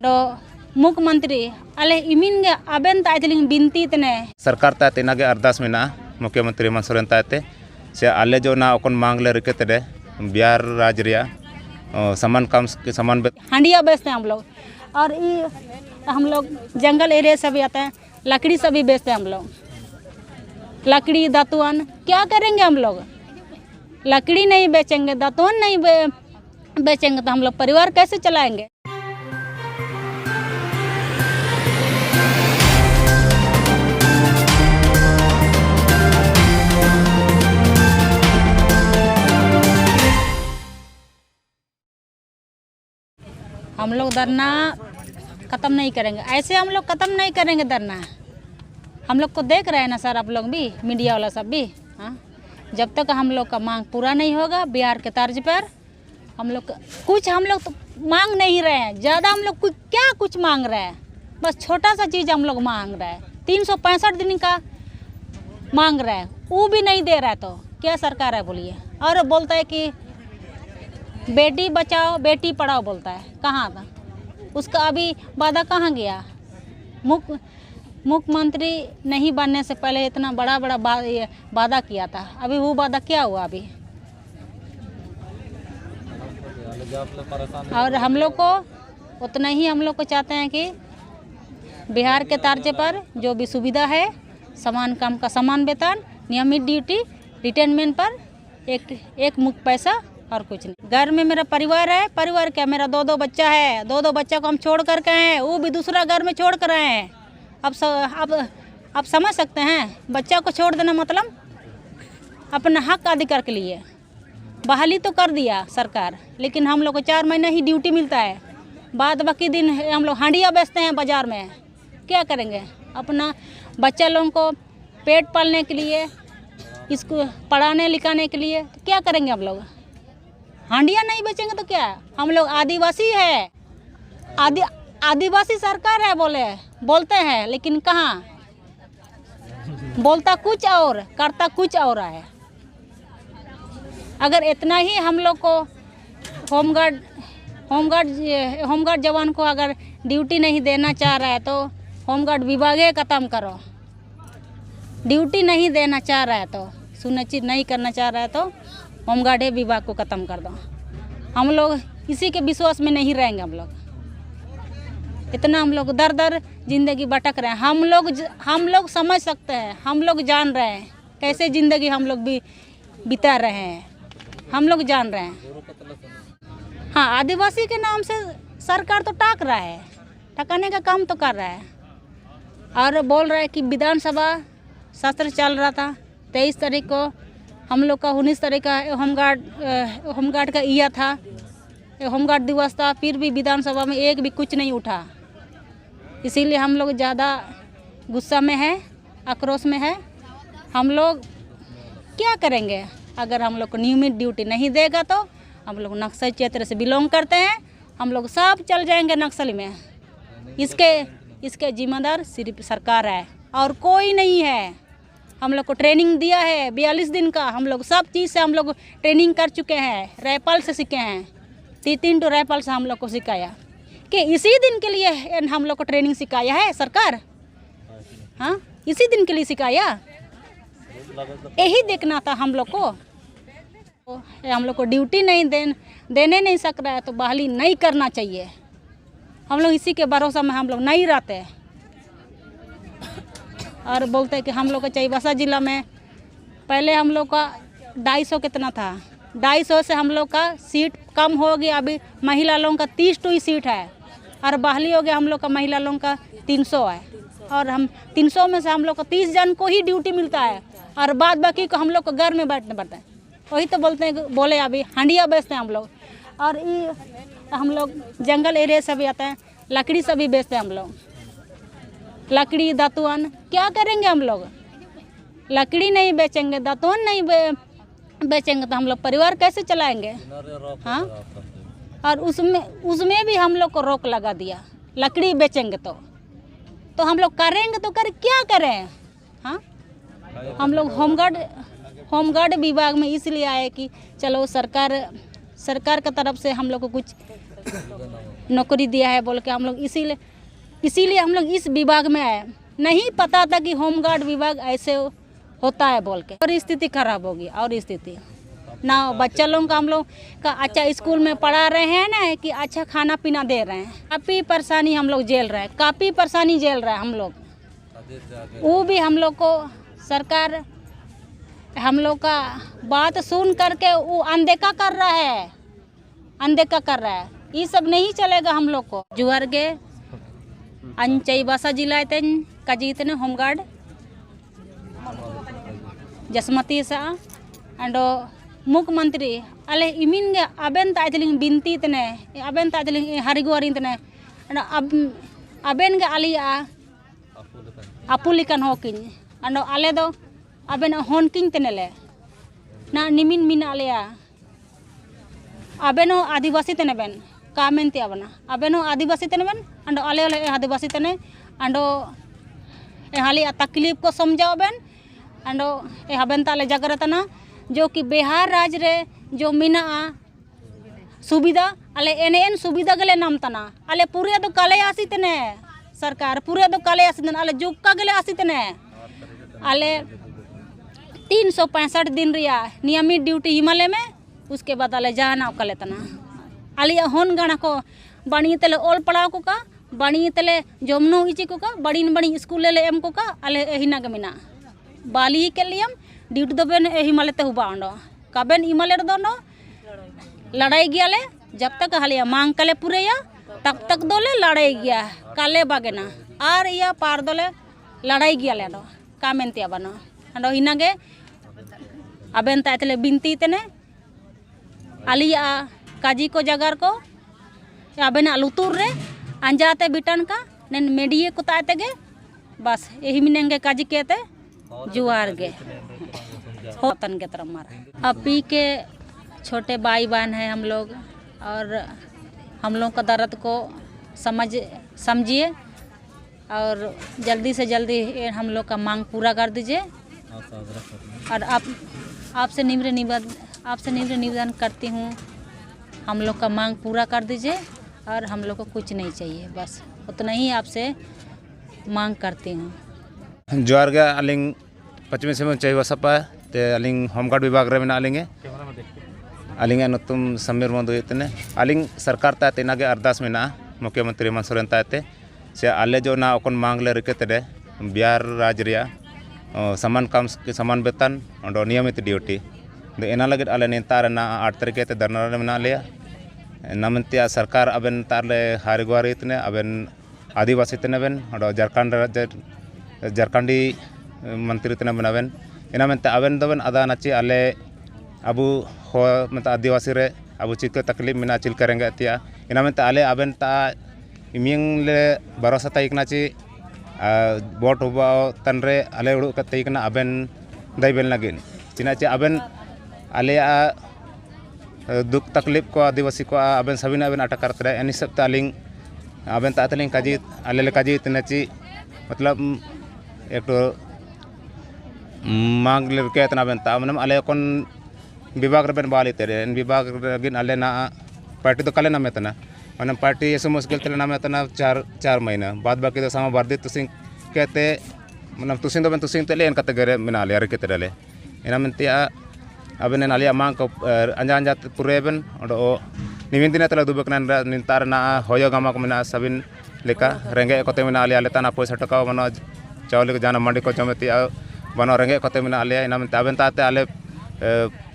मुख्यमंत्री अले इमिन गे आबेन ताइतलिंग बिनती तने सरकार ताते नागे अरदास में मुख्यमंत्री हेमंत सोरेन ताते से आले जो ना ओकन मांग ले रखे तड़े बिहार राज्य रिया समान काम के समान हांडिया बेचते हैं हम लोग। और ये हम लोग जंगल एरिया से भी आते हैं, लकड़ी से भी बेचते हैं हम लोग। लकड़ी दातुन क्या करेंगे हम लोग? लकड़ी नहीं बेचेंगे, दातुन नहीं बेचेंगे तो हम लोग परिवार कैसे चलाएंगे? हम लोग धरना ख़त्म नहीं करेंगे, ऐसे हम लोग ख़त्म नहीं करेंगे धरना। हम लोग को देख रहे हैं ना सर, आप लोग भी, मीडिया वाला सब भी। हाँ, जब तक हम लोग का मांग पूरा नहीं होगा बिहार के तर्ज पर, हम लोग कुछ हम लोग तो मांग नहीं रहे हैं ज़्यादा। हम लोग कुछ मांग रहे हैं, बस छोटा सा चीज़ हम लोग मांग रहे हैं। 365 दिन का मांग रहे हैं, वो भी नहीं दे रहा है तो क्या सरकार है बोलिए? और बोलता है कि बेटी बचाओ बेटी पढ़ाओ बोलता है, कहाँ था उसका? अभी वादा कहाँ गया? मुख्यमंत्री नहीं बनने से पहले इतना बड़ा वादा किया था, अभी वो वादा क्या हुआ अभी? और हम लोग को उतना ही हम लोग को चाहते हैं कि बिहार के तर्ज पर जो भी सुविधा है, समान काम का समान वेतन, नियमित ड्यूटी, रिटायरमेंट पर एक मुक्त पैसा और कुछ नहीं। घर में मेरा परिवार है, परिवार क्या, मेरा दो बच्चा है, दो बच्चा को हम छोड़ करके हैं, वो भी दूसरा घर में छोड़ कर आए हैं। अब समझ सकते हैं, बच्चा को छोड़ देना मतलब अपना हक अधिकार के लिए। बहाली तो कर दिया सरकार, लेकिन हम लोग को 4 महीना ही ड्यूटी मिलता है, बाद बाकी दिन हम लोग हांडिया बेचते हैं बाज़ार में। क्या करेंगे? अपना बच्चा लोगों को पेट पालने के लिए, इसको पढ़ाने लिखाने के लिए तो क्या करेंगे हम लोग? हांडिया नहीं बेचेंगे तो क्या? हम लोग आदिवासी है, आदिवासी सरकार है बोलते हैं, लेकिन कहाँ? बोलता कुछ और करता कुछ और है। अगर इतना ही हम लोग को होमगार्ड जवान को अगर ड्यूटी नहीं देना चाह रहा है तो होमगार्ड विभाग ख़त्म करो। ड्यूटी नहीं देना चाह रहा है तो, सुनिश्चित नहीं करना चाह रहा है तो होमगार्ड विभाग को ख़त्म कर दो। हम लोग इसी के विश्वास में नहीं रहेंगे। हम लोग इतना हम लोग दर जिंदगी भटक रहे हैं। हम लोग समझ सकते हैं, हम लोग जान रहे हैं कैसे ज़िंदगी हम लोग भी बिता रहे हैं, हम लोग जान रहे हैं। हाँ, आदिवासी के नाम से सरकार तो टाक रहा है, टकाने का काम तो कर रहा है। और बोल रहा है कि विधानसभा सत्र चल रहा था 23 तारीख को, हम लोग का 19 तारीख का होमगार्ड का ईया था, होमगार्ड दिवस था, फिर भी विधानसभा में एक भी कुछ नहीं उठा। इसीलिए हम लोग ज़्यादा गुस्सा में है, आक्रोश में है। हम लोग क्या करेंगे? अगर हम लोग को नियमित ड्यूटी नहीं देगा तो हम लोग नक्सल क्षेत्र से बिलोंग करते हैं, हम लोग सब चल जाएंगे नक्सली में। इसके जिम्मेदार सिर्फ सरकार है और कोई नहीं है। हम लोग को ट्रेनिंग दिया है 42 दिन का, हम लोग सब चीज़ से हम लोग ट्रेनिंग कर चुके हैं, राइफल से सीखे हैं, 3 राइफल से हम लोग को सिखाया कि इसी दिन के लिए हम लोग को ट्रेनिंग सिखाया है सरकार। हाँ, इसी दिन के लिए सिखाया, यही देखना था हम लोग को। हम लोग को ड्यूटी नहीं देने नहीं सक रहा है तो बहाली नहीं करना चाहिए। हम लोग इसी के भरोसा में हम लोग नहीं रहते। और बोलते हैं कि हम लोग का चाईबासा ज़िला में पहले हम लोग का 250 कितना था, 250 से हम लोग का सीट कम हो गया। अभी महिला लोगों का 30 सीट है और बहाली हो गया हम लोग का महिला लोगों का 300 है। और हम 300 में से हम लोग को 30 जन को ही ड्यूटी मिलता है और बाद बाकी को हम लोग को घर में बैठने पड़ता है। वही तो बोले अभी हांडिया बेचते हैं हम लोग। और ये हम लोग जंगल एरिया से भी आते हैं, लकड़ी से भी बेचते हैं हम लोग। लकड़ी दातुन क्या करेंगे हम लोग? लकड़ी नहीं बेचेंगे, दातुन नहीं बेचेंगे तो हम लोग परिवार कैसे चलाएंगे? हाँ, और उसमें भी हम लोग को रोक लगा दिया। लकड़ी बेचेंगे तो हम लोग करेंगे तो क्या करें? हाँ, हम लोग होमगार्ड विभाग में इसलिए आए कि चलो सरकार की तरफ से हम लोग को कुछ नौकरी दिया है बोल के हम लोग इसीलिए हम लोग इस विभाग में आए। नहीं पता था कि होमगार्ड विभाग ऐसे होता है बोल के, और स्थिति खराब होगी। और स्थिति ना बच्चा लोग का हम लोग का अच्छा स्कूल में पढ़ा रहे हैं ना कि अच्छा खाना पीना दे रहे हैं। काफ़ी परेशानी हम लोग झेल रहे हैं, काफ़ी परेशानी झेल रहे हैं हम लोग। वो भी हम लोग को सरकार हम लोग का बात सुन करके वो अनदेखा कर रहा है, अनदेखा कर रहा है। ये सब नहीं चलेगा हम लोग को। जुआर गे अंचई बासा जिला कजीतने होमगार्ड जसमती सा अंडो मुख्यमंत्री अले इमिन गे अबेन ताजलिंग बिनती तने अबेन ताजलिंग हरिगुआरी तने अब अबेन गे आलिया अपुलिकन होकिन अंडो आले दो अबेन होनकिन तनेले ना निमिन मिन आलिया अबेनो आदिवासी तने बेन कामेंती अबना अबेनो आदिवासी तने बेन अंडो आले आदिवासी तने अंडो हाली तकलीफ को समझाओ बेन अंडो हबेन ताले जागरतना जो कि बिहार राज्य रे जो मिना सुविधा अले एन सुविधा गले नाम तना अले पूरे तो काले आसी तने सरकार पूरे तो काले आसी तने अले जुक्का गले आसी तने अले 365 दिन रिया नियमित ड्यूटी हिमालय में। उसके बाद अले जाना कले तना अलिया होन गाना को बड़ी तले ओल पड़ाव को का बड़ी तले जमनो इची को का बड़ी स्कूल ले एम को का अले हिना गमिना बाली के लिए ड्यूटी दो बेन हिमालय ते हुआ अंडो कबेन हिमालय दो नो लड़ाई गया ले जब तक हालिया मांग कले पूरे या तब तक दोले लड़ाई गया काले बागेना और या पार दोले लड़ाई गया ले दो कामेंती अबनो अंडो हिनागे अबेन ताइतले बिनती तने आलिया काजी को जगार को अबेन लुतुर रे अंजाते बिटन का नेन मेडिये को ताते गे बस यही मिनेंगे काजी कहते जुआर गे होतन के तरफ मारा। अपी के छोटे भाई बहन हैं हम लोग और हम लोग का दर्द को समझिए और जल्दी से जल्दी हम लोग का मांग पूरा कर दीजिए। और आपसे निवेदन करती हूँ हम लोग का मांग पूरा कर दीजिए और हम लोग को कुछ नहीं चाहिए, बस उतना ही आपसे मांग करती हूँ। जोहार गे अलिंग पश्चिमी सिंहभूम चाईबासा ते अलिंग होमगार्ड विभाग रे मेना अलिंगे अलिंग नुतुम समीर मोदू तने अलिंग सरकार ताते नागे अरदास मेना मुख्यमंत्री हेमंत सोरेन ताते से आले जो ना ओकन मांग ले रिके तेरे बिहार राज्य रिया समान काम समान वेतन और नियमित ड्यूटी एना लगे आले नेता रेना 8 तारीख ते धरना रे मेना लिया नमनतिया सरकार अबेन तारले हारिगुआरी तने अबेन आदिवासी तने बेन और झारखंडी मंत्री तने बनावेन एना मेनते अबेन दोबेन आदा नाची आले अबू हो मतलब आदिवासी रे अबू चिक तकलीफ मेना चिल करेंगे तिया एना मेनते आले अबेन ता इमिंग ले भरोसा ताइकना ची बोट हुआ तनरे आले उड़ू कतइकना अबेन दैबेन लगिन चिना ची अबेन आले दुख तकलीफ को आदिवासी को अबेन सभी अबेन अटक करते एन हिसाब ते अलिंग अबेन तातलिंग काजी आले काजी तनेची मतलब एक तो मांग लेके तना बेन ता मनम आले कोन विभाग रे बेन बाली तेरे इन विभाग गिन आले ना पार्टी तो कले नामे तना मनम पार्टी ऐसे मुश्किल तले नामे तना 4 महीना बाद बाकी तो सामा वर्दी तुसिंग कहते मनम तुसिंग तो बेन तुसिंग तले इन कते गरे मिना ले रे केते ले एना मेनतिया अबेन आलिया मांग को अंजा पूरे बेन ओडो निमिन दिन तले दुबकना निंतार ना होयो गामा को मिना सबिन लेका रेंगे कोते मिना आलिया ले तना पैसा टका बनो चावल को जाना मंडी को जमेती बनो रेंगे कोते मिना आलिया इना में अबेन ताते आले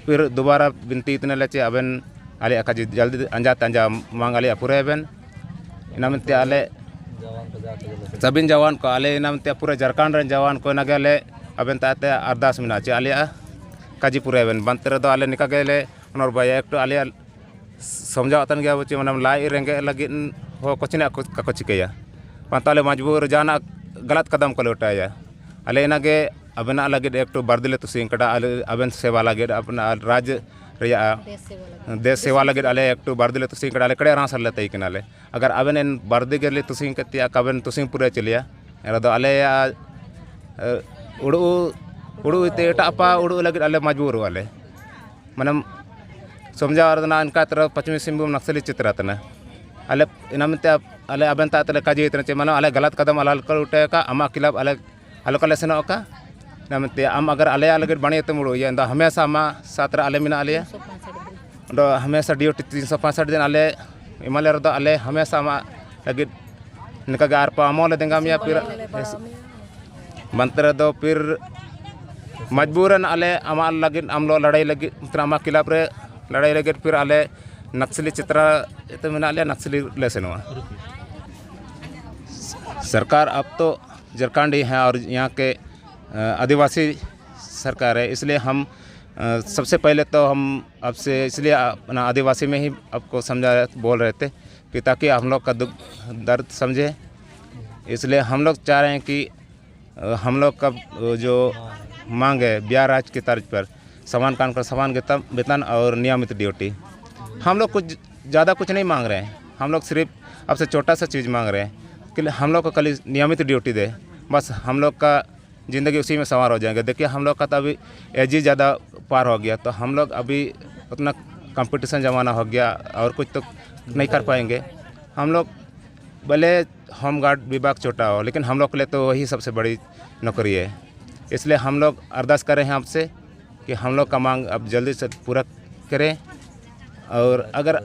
फिर दोबारा बिनती इतने लेचे अबेन आलिया का जल्दी अंजा मांग आलिया पूरे बेन इना में आले सबिन जवान को आले इना में पूरे झारखंड रे जवान को ना गेले अबेन ताते अरदास मिना चे आलिया काजी पूरे बेन बंतरे दो आले निका गेले उनर बाया एक तो आलिया समझावतन गया बच्चे मनम लाई रेंगे लगी हो कुछ ना को चिकया पंताले मजबूर जाना गलत कदम को उठाया अले इनागे अबेना लगे एक तो बर्दिले तुसिंग कड़ा अबेन सेवा लगे अपना राज्य रिया देश सेवा लगे अले एक तो बर्दिले तुसिंग कड़ा कड़े रास लेते कनाले अगर अबेन इन बर्दी गेले तुसिंग कतिया कबेन तुसिंग पूरे चलिया एरा अले उड़ू ते टापा उड़ू लगे अले मजबूर वाले मनम समझा इनका तरफ पश्चिमी सिंहभूम नक्सली चित्र तना अले इनामते अले अबन तातले काजी इतने मानो अले गलत कदम अलाल कर उठे का अमा खिलाफ अले अलोकले सेनो का नमते अम अगर अले अलग बने तो मुड़ो ये हमेशा अमा सातरा अले मिना अले दो हमेशा ड्यूटी 365 दिन अले इमाले रदो अले हमेशा अमा लगे निका गार पामोले देंगा मिया फिर मंत्र दो फिर मजबूरन अले अमा लगे हम लोग लड़ाई लगे अमा खिलाफ रे लड़ाई लगे फिर अले नक्सली चित्र तो मिना अले नक्सली लेसन हुआ सरकार अब तो झारखंड ही है और यहाँ के आदिवासी सरकार है, इसलिए हम सबसे पहले तो हम आपसे इसलिए अपना आदिवासी में ही आपको समझा बोल रहे थे कि ताकि हम लोग का दुख दर्द समझे। इसलिए हम लोग चाह रहे हैं कि हम लोग का जो मांग है बिहार राज्य की तर्ज पर समान काम का समान वेतन और नियमित ड्यूटी, हम लोग कुछ ज़्यादा कुछ नहीं मांग रहे हैं। हम लोग सिर्फ आपसे छोटा सा चीज़ मांग रहे हैं कि हम लोग को कल नियमित ड्यूटी दे, बस हम लोग का ज़िंदगी उसी में सवार हो जाएंगे। देखिए हम लोग का तो अभी एज ही ज़्यादा पार हो गया, तो हम लोग अभी उतना कंपटीशन ज़माना हो गया और कुछ तो नहीं कर पाएंगे। हम लोग भले होमगार्ड विभाग छोटा हो, लेकिन हम लोग के लिए तो वही सबसे बड़ी नौकरी है। इसलिए हम लोग अरदास कर रहे हैं आपसे कि हम लोग का मांग अब जल्दी से पूरा करें। और अगर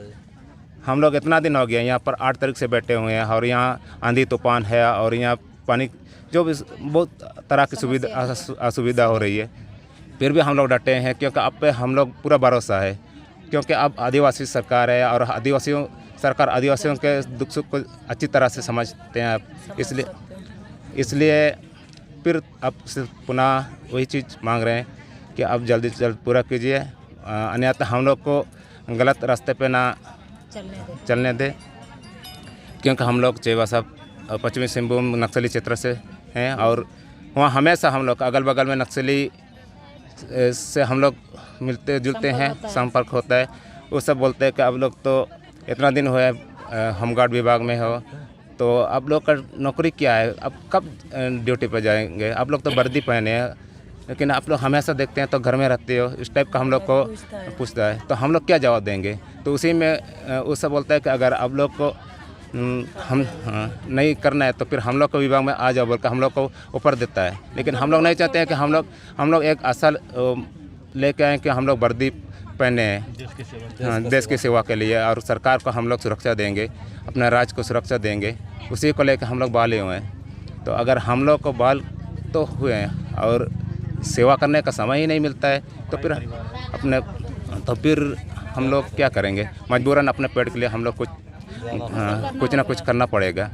हम लोग इतना दिन हो गया यहाँ पर 8 तारीख से बैठे हुए हैं और यहाँ आंधी तूफान है और यहाँ पानी जो भी बहुत तरह की असुविधा हो रही है, फिर भी हम लोग डटे हैं क्योंकि अब पे हम लोग पूरा भरोसा है, क्योंकि अब आदिवासी सरकार है और सरकार आदिवासियों के दुख सुख को अच्छी तरह से समझते हैं। इसलिए फिर अब से पुनः वही चीज़ मांग रहे हैं कि अब जल्दी से जल्द पूरा कीजिए, अन्यथा हम लोग को गलत रास्ते पे ना चलने दे, क्योंकि हम लोग चेवा साहब पश्चिमी सिंहभूम नक्सली क्षेत्र से हैं और वहाँ हमेशा हम लोग अगल बगल में नक्सली से हम लोग मिलते जुलते हैं, संपर्क होता है। वो सब बोलते हैं कि अब लोग तो इतना दिन हुआ है होमगार्ड विभाग में हो, तो अब लोग का नौकरी क्या है, अब कब ड्यूटी पर जाएंगे, आप लोग तो वर्दी पहने हैं लेकिन आप लोग हमेशा देखते हैं तो घर में रहते हो, इस टाइप का हम लोग को पूछता है, तो हम लोग क्या जवाब देंगे। तो उसी में वो सब बोलता है कि अगर आप लोग को हम नहीं करना है तो फिर हम लोग को विभाग में आ जाओ बोल कर हम लोग को ऊपर देता है। लेकिन हम लोग नहीं चाहते हैं कि हम लोग एक असल लेके आए कि हम लोग वर्दी पहने हैं देश की सेवा के लिए, और सरकार को हम लोग सुरक्षा देंगे, अपने राज्य को सुरक्षा देंगे, उसी को लेकर हम लोग बहाल हुए हैं। तो अगर हम लोग को बहाल तो हुए हैं और सेवा करने का समय ही नहीं मिलता है तो फिर हम लोग क्या करेंगे, मजबूरन अपने पेट के लिए हम लोग कुछ ना कुछ करना पड़ेगा।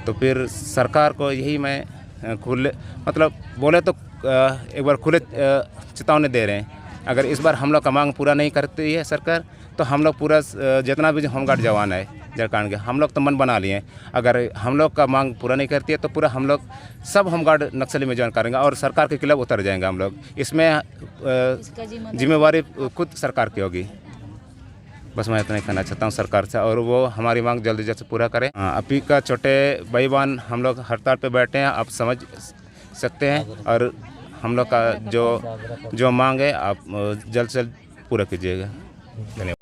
तो फिर सरकार को यही मैं खुले मतलब बोले तो एक बार खुले चेतावनी दे रहे हैं, अगर इस बार हम लोग का मांग पूरा नहीं करती है सरकार तो हम लोग पूरा जितना भी होमगार्ड जवान है झारखंड के, हम लोग तो मन बना लिए हैं, अगर हम लोग का मांग पूरा नहीं करती है तो पूरा हम लोग सब होमगार्ड नक्सली में ज्वाइन करेंगे और सरकार के खिलाफ उतर जाएंगे हम लोग। इसमें जिम्मेवारी खुद सरकार की होगी। बस मैं इतना ही कहना चाहता हूँ सरकार से, और वो हमारी मांग जल्दी जल्द से पूरा करें। अभी का छोटे भाई बहन हम लोग हड़ताल पे बैठे हैं, आप समझ सकते हैं, और हम लोग का जो मांग है आप जल्द से जल्द पूरा कीजिएगा। धन्यवाद।